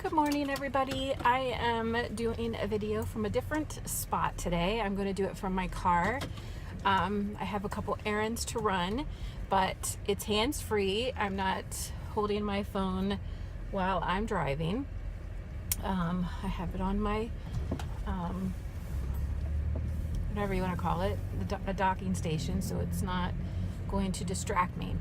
Good morning, everybody. I am doing a video from a different spot today. I'm going to do it from my car. I have a couple errands to run, but it's hands-free. I'm not holding my phone while I'm driving. I have it on my, whatever you want to call it, a docking station, so it's not going to distract me.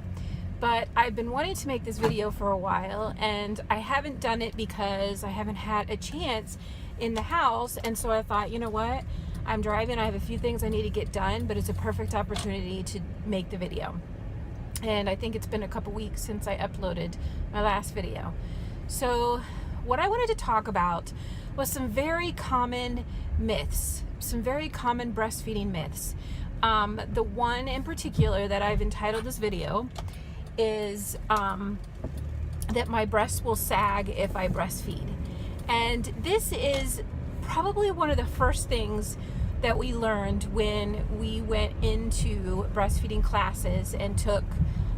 But I've been wanting to make this video for a while, and I haven't done it because I haven't had a chance in the house. And so I thought, you know what, I'm driving, I have a few things I need to get done, but it's a perfect opportunity to make the video. And I think it's been a couple weeks since I uploaded my last video. So what I wanted to talk about was some very common myths, some very common breastfeeding myths. The one in particular that I've entitled this video is that my breasts will sag if I breastfeed. And this is probably one of the first things that we learned when we went into breastfeeding classes and took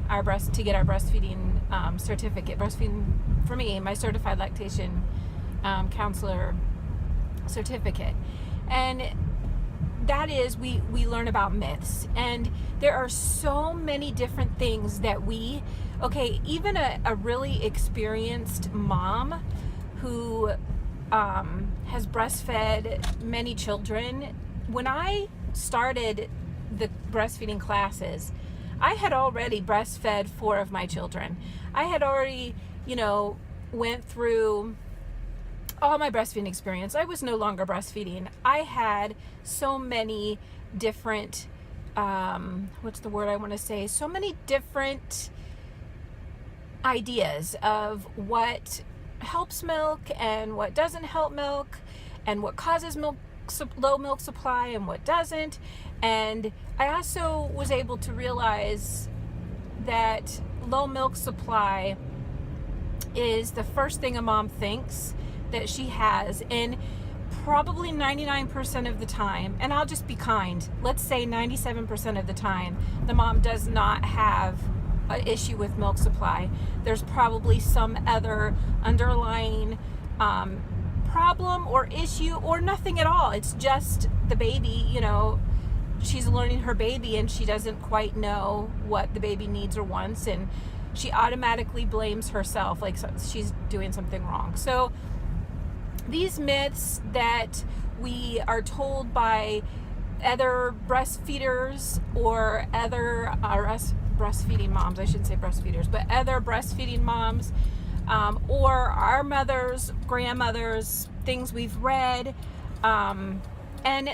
our get our breastfeeding certificate. Breastfeeding, for me, my certified lactation counselor certificate. And that is, we learn about myths, and there are so many different things that even a really experienced mom who has breastfed many children, when I started the breastfeeding classes, I had already breastfed 4 of my children. I had already, went through all my breastfeeding experience. I was no longer breastfeeding. I had so many different, so many different ideas of what helps milk and what doesn't help milk, and what causes low milk supply and what doesn't. And I also was able to realize that low milk supply is the first thing a mom thinks that she has, and probably 99% of the time, and I'll just be kind, let's say 97% of the time, the mom does not have an issue with milk supply. There's probably some other underlying problem or issue, or nothing at all. It's just the baby, she's learning her baby and she doesn't quite know what the baby needs or wants, and she automatically blames herself, like she's doing something wrong. So these myths that we are told by other breastfeeders or other breastfeeding moms, I shouldn't say breastfeeders, but other breastfeeding moms, or our mothers, grandmothers, things we've read. And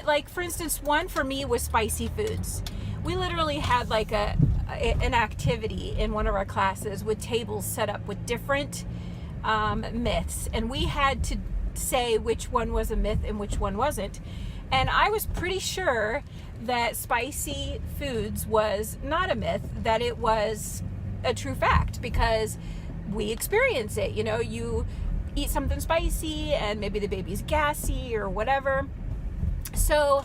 like, for instance, one for me was spicy foods. We literally had like an activity in one of our classes with tables set up with different myths, and we had to say which one was a myth and which one wasn't. And I was pretty sure that spicy foods was not a myth, that it was a true fact, because we experience it. You eat something spicy and maybe the baby's gassy or whatever. So,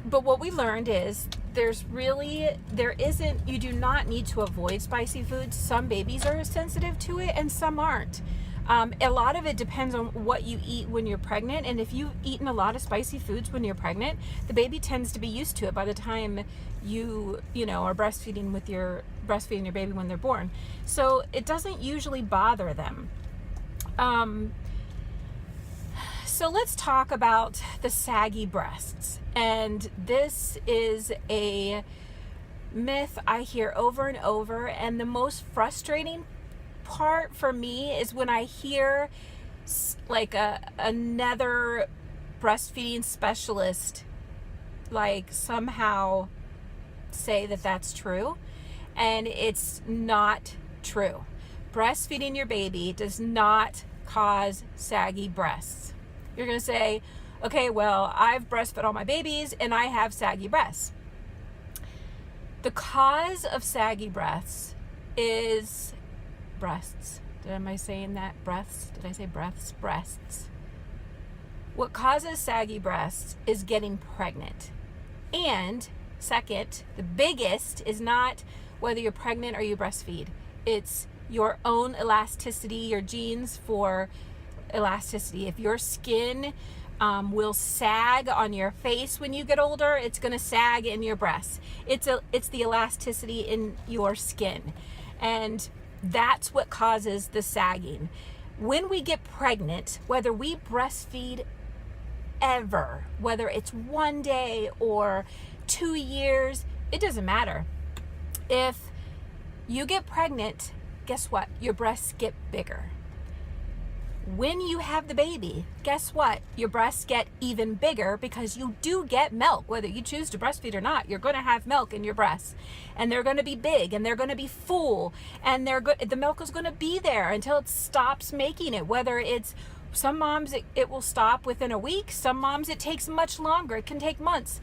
but what we learned is you do not need to avoid spicy foods. Some babies are sensitive to it and some aren't. A lot of it depends on what you eat when you're pregnant, and if you've eaten a lot of spicy foods when you're pregnant, the baby tends to be used to it by the time you are breastfeeding your baby when they're born. So it doesn't usually bother them. So let's talk about the saggy breasts. And this is a myth I hear over and over, and the most frustrating part for me is when I hear like another breastfeeding specialist like somehow say that that's true, and it's not true. Breastfeeding your baby does not cause saggy breasts. You're going to say, okay, well, I've breastfed all my babies and I have saggy breasts. The cause of saggy breasts is breasts. Am I saying that? Breasts? Did I say breasts? Breasts. What causes saggy breasts is getting pregnant. And second, the biggest is not whether you're pregnant or you breastfeed. It's your own elasticity, your genes for elasticity. If your skin will sag on your face when you get older, it's going to sag in your breasts. It's the elasticity in your skin, and that's what causes the sagging. When we get pregnant, whether we breastfeed ever, whether it's 1 day or 2 years, it doesn't matter. If you get pregnant, guess what? Your breasts get bigger. When you have the baby, guess what? Your breasts get even bigger because you do get milk. Whether you choose to breastfeed or not, you're going to have milk in your breasts. And they're going to be big and they're going to be full. And the milk is going to be there until it stops making it. Whether it's some moms, it will stop within a week. Some moms, it takes much longer. It can take months.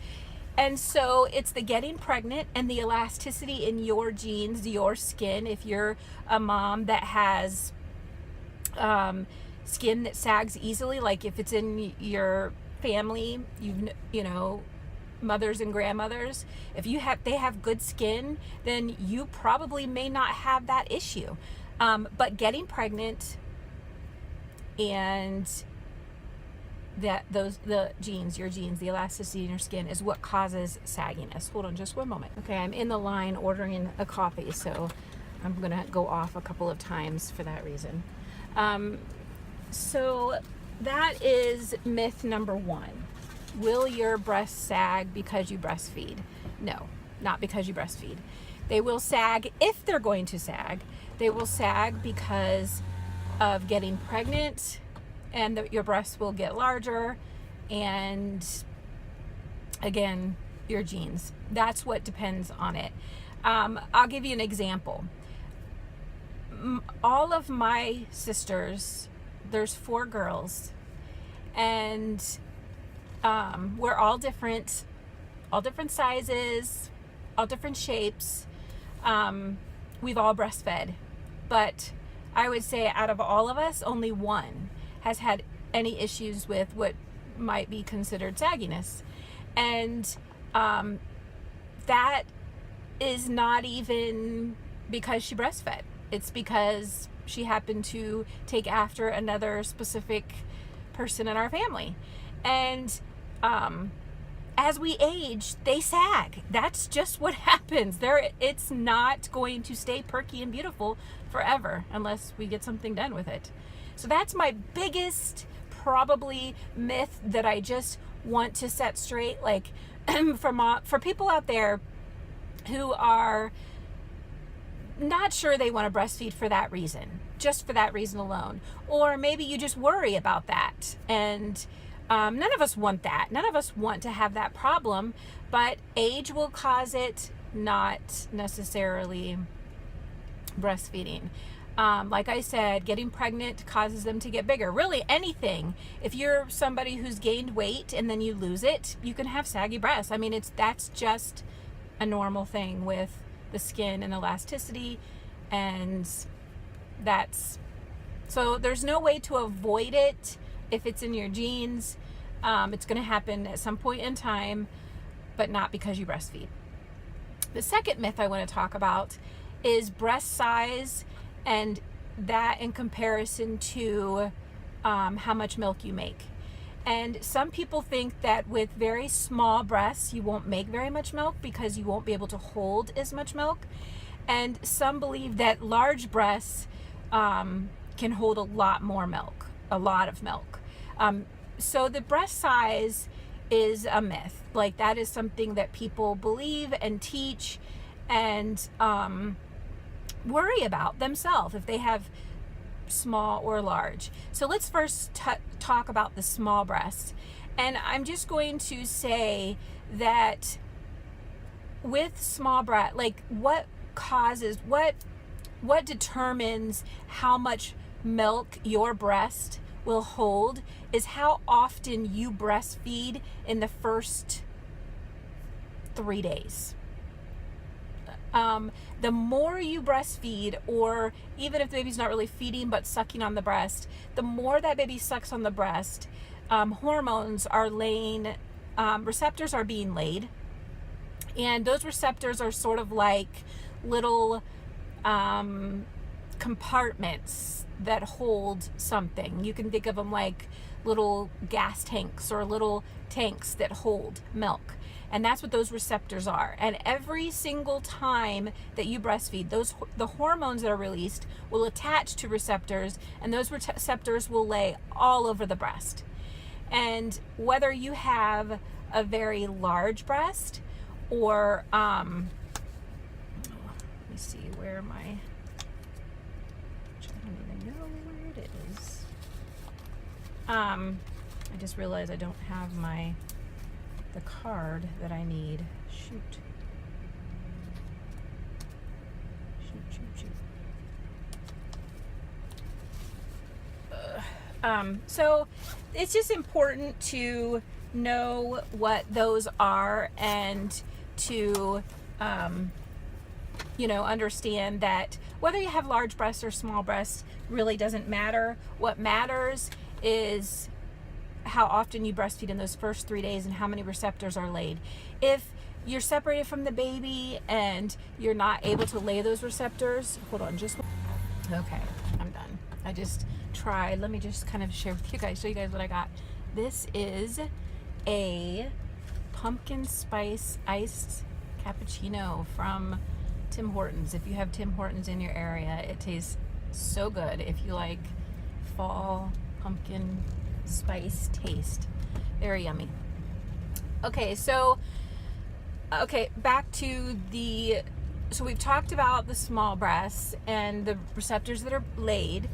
And so it's the getting pregnant and the elasticity in your genes, your skin. If you're a mom that has skin that sags easily, like if it's in your family, you know, mothers and grandmothers, if they have good skin, then you probably may not have that issue. But getting pregnant and the genes, your genes, the elasticity in your skin is what causes sagginess. Hold on just one moment. Okay, I'm in the line ordering a coffee, so I'm gonna go off a couple of times for that reason. So that is myth number 1. Will your breasts sag because you breastfeed? No, not because you breastfeed. They will sag if they're going to sag. They will sag because of getting pregnant, and your breasts will get larger, and again, your genes. That's what depends on it. I'll give you an example. All of my sisters, there's 4 girls, and we're all different sizes, all different shapes. We've all breastfed, but I would say out of all of us, only one has had any issues with what might be considered sagginess. And that is not even because she breastfed. It's because she happened to take after another specific person in our family. And as we age, they sag. That's just what happens. It's not going to stay perky and beautiful forever unless we get something done with it. So that's my biggest, probably, myth that I just want to set straight. Like, for people out there who are not sure they want to breastfeed for that reason, just for that reason alone, or maybe you just worry about that, and none of us want that. None of us want to have that problem, but age will cause it, not necessarily breastfeeding. Like I said, getting pregnant causes them to get bigger. Really, anything. If you're somebody who's gained weight and then you lose it, you can have saggy breasts. I mean, that's just a normal thing with the skin and elasticity, and so there's no way to avoid it. If it's in your genes, it's going to happen at some point in time, but not because you breastfeed. The second myth I want to talk about is breast size, and that in comparison to how much milk you make. And some people think that with very small breasts, you won't make very much milk because you won't be able to hold as much milk. And some believe that large breasts can hold a lot more milk, a lot of milk. So the breast size is a myth. Like, that is something that people believe and teach and worry about themselves if they have small or large. So let's first talk about the small breast. And I'm just going to say that with small breast, like what determines how much milk your breast will hold is how often you breastfeed in the first 3 days. The more you breastfeed, or even if the baby's not really feeding but sucking on the breast, the more that baby sucks on the breast, hormones are receptors are being laid, and those receptors are sort of like little compartments that hold something. You can think of them like little gas tanks or little tanks that hold milk. And that's what those receptors are. And every single time that you breastfeed, the hormones that are released will attach to receptors, and those receptors will lay all over the breast. And whether you have a very large breast or let me see where my, I don't even know where it is. I just realized I don't have the card that I need. Shoot. So it's just important to know what those are, and to understand that whether you have large breasts or small breasts really doesn't matter. What matters is how often you breastfeed in those first 3 days and how many receptors are laid. If you're separated from the baby and you're not able to lay those receptors, hold on, okay, I'm done. I just tried. Let me just kind of share with you guys, show you guys what I got. This is a pumpkin spice iced cappuccino from Tim Hortons. If you have Tim Hortons in your area, it tastes so good. If you like fall pumpkin spice taste, very yummy. Okay, so back to so we've talked about the small breasts and the receptors that are laid,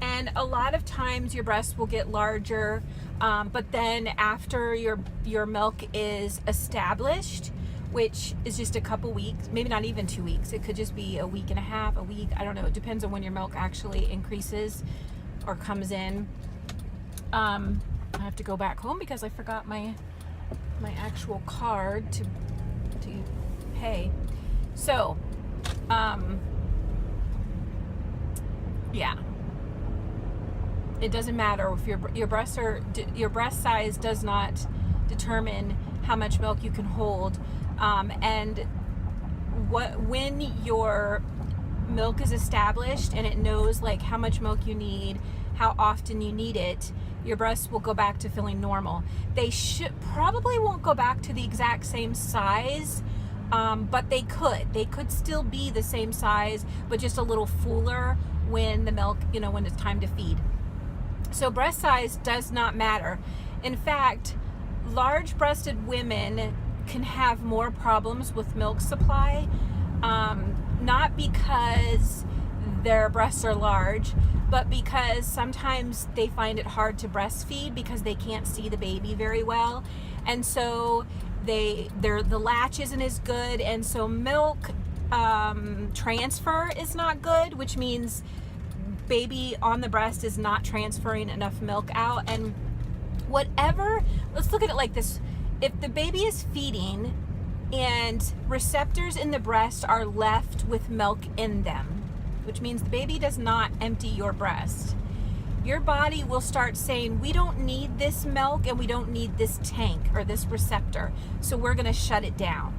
and a lot of times your breasts will get larger, but then after your milk is established, which is just a couple weeks, maybe not even 2 weeks, it could just be a week and a half, a week, I don't know, it depends on when your milk actually increases or comes in. I have to go back home because I forgot my actual card to pay. So, yeah, it doesn't matter if your breast size does not determine how much milk you can hold, and when your milk is established and it knows like how much milk you need, how often you need it, your breasts will go back to feeling normal. They probably won't go back to the exact same size, but they could still be the same size, but just a little fuller when the milk, when it's time to feed. So breast size does not matter. In fact, large breasted women can have more problems with milk supply, not because their breasts are large, but because sometimes they find it hard to breastfeed because they can't see the baby very well, and so the latch isn't as good, and so milk transfer is not good, which means baby on the breast is not transferring enough milk out. And let's look at it like this: if the baby is feeding and receptors in the breast are left with milk in them, which means the baby does not empty your breast, your body will start saying, we don't need this milk and we don't need this tank or this receptor, so we're going to shut it down.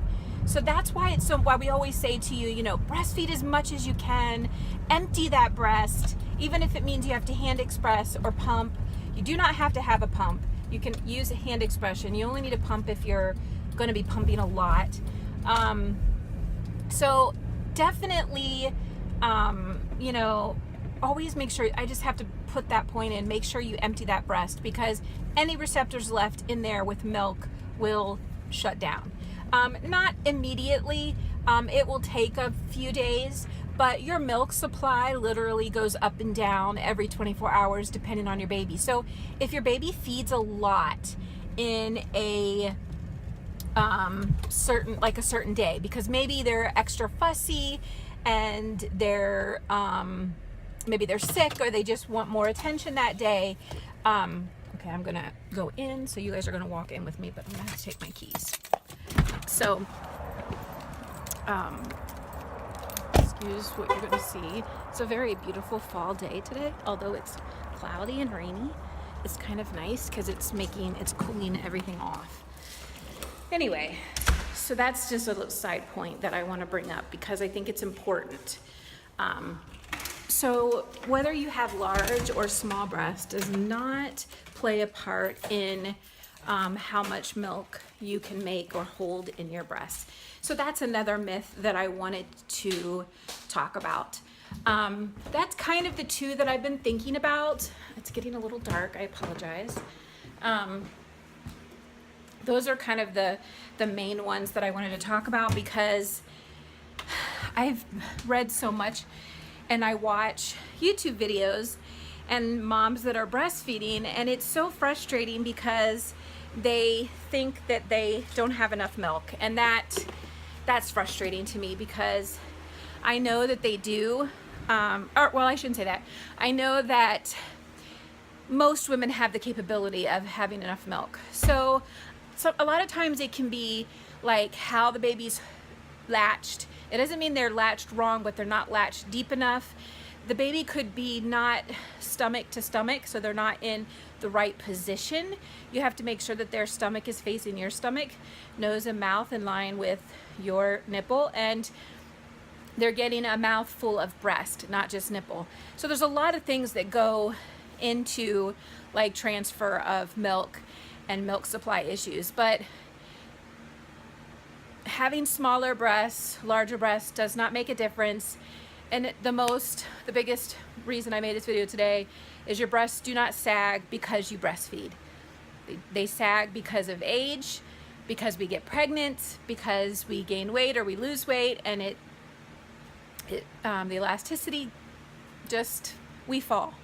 So that's why why we always say to you, breastfeed as much as you can, empty that breast, even if it means you have to hand express or pump. You do not have to have a pump. You can use a hand expression. You only need a pump if you're going to be pumping a lot. So definitely, always make sure, I just have to put that point in, make sure you empty that breast, because any receptors left in there with milk will shut down. Not immediately, it will take a few days, but your milk supply literally goes up and down every 24 hours depending on your baby. So if your baby feeds a lot in a certain day, because maybe they're extra fussy and they're maybe they're sick or they just want more attention that day. Okay, I'm gonna go in, so you guys are gonna walk in with me, but I'm gonna have to take my keys. So excuse what you're gonna see. It's a very beautiful fall day today, although it's cloudy and rainy. It's kind of nice because it's cooling everything off. Anyway, so that's just a little side point that I want to bring up because I think it's important. So whether you have large or small breasts does not play a part in how much milk you can make or hold in your breasts. So that's another myth that I wanted to talk about. That's kind of the two that I've been thinking about. It's getting a little dark, I apologize. Those are kind of the main ones that I wanted to talk about, because I've read so much and I watch YouTube videos and moms that are breastfeeding, and it's so frustrating because they think that they don't have enough milk, and that's frustrating to me, because I know that they do, well, I shouldn't say that. I know that most women have the capability of having enough milk. So a lot of times it can be like how the baby's latched. It doesn't mean they're latched wrong, but they're not latched deep enough. The baby could be not stomach to stomach, so they're not in the right position. You have to make sure that their stomach is facing your stomach, nose and mouth in line with your nipple, and they're getting a mouthful of breast, not just nipple. So there's a lot of things that go into like transfer of milk and milk supply issues, but having smaller breasts, larger breasts does not make a difference. And the biggest reason I made this video today is your breasts do not sag because you breastfeed. They sag because of age, because we get pregnant, because we gain weight or we lose weight, and the elasticity, we fall.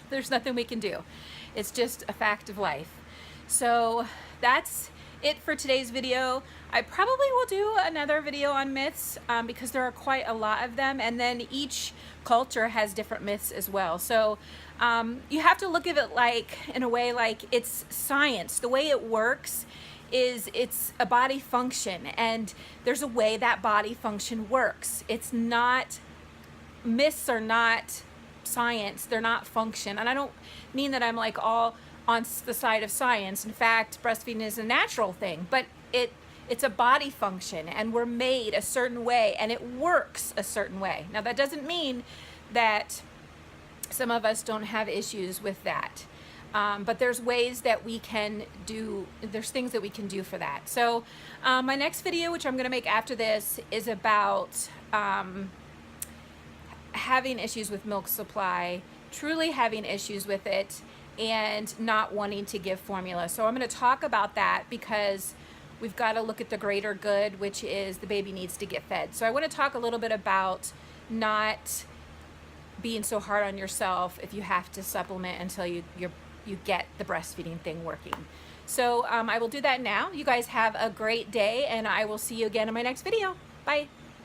There's nothing we can do. It's just a fact of life. So that's it for today's video. I probably will do another video on myths because there are quite a lot of them, and then each culture has different myths as well. So you have to look at it like, in a way, like it's science. The way it works is it's a body function, and there's a way that body function works. It's not, myths are not science, they're not function. And I don't mean that I'm like all on the side of science. In fact, breastfeeding is a natural thing, but it's a body function, and we're made a certain way, and it works a certain way. Now, that doesn't mean that some of us don't have issues with that, but there's ways that we can do, there's things that we can do for that. So my next video, which I'm gonna make after this, is about having issues with milk supply, truly having issues with it, and not wanting to give formula. So I'm going to talk about that, because we've got to look at the greater good, which is the baby needs to get fed. So I want to talk a little bit about not being so hard on yourself if you have to supplement until you get the breastfeeding thing working. So I will do that now. You guys have a great day, and I will see you again in my next video. Bye.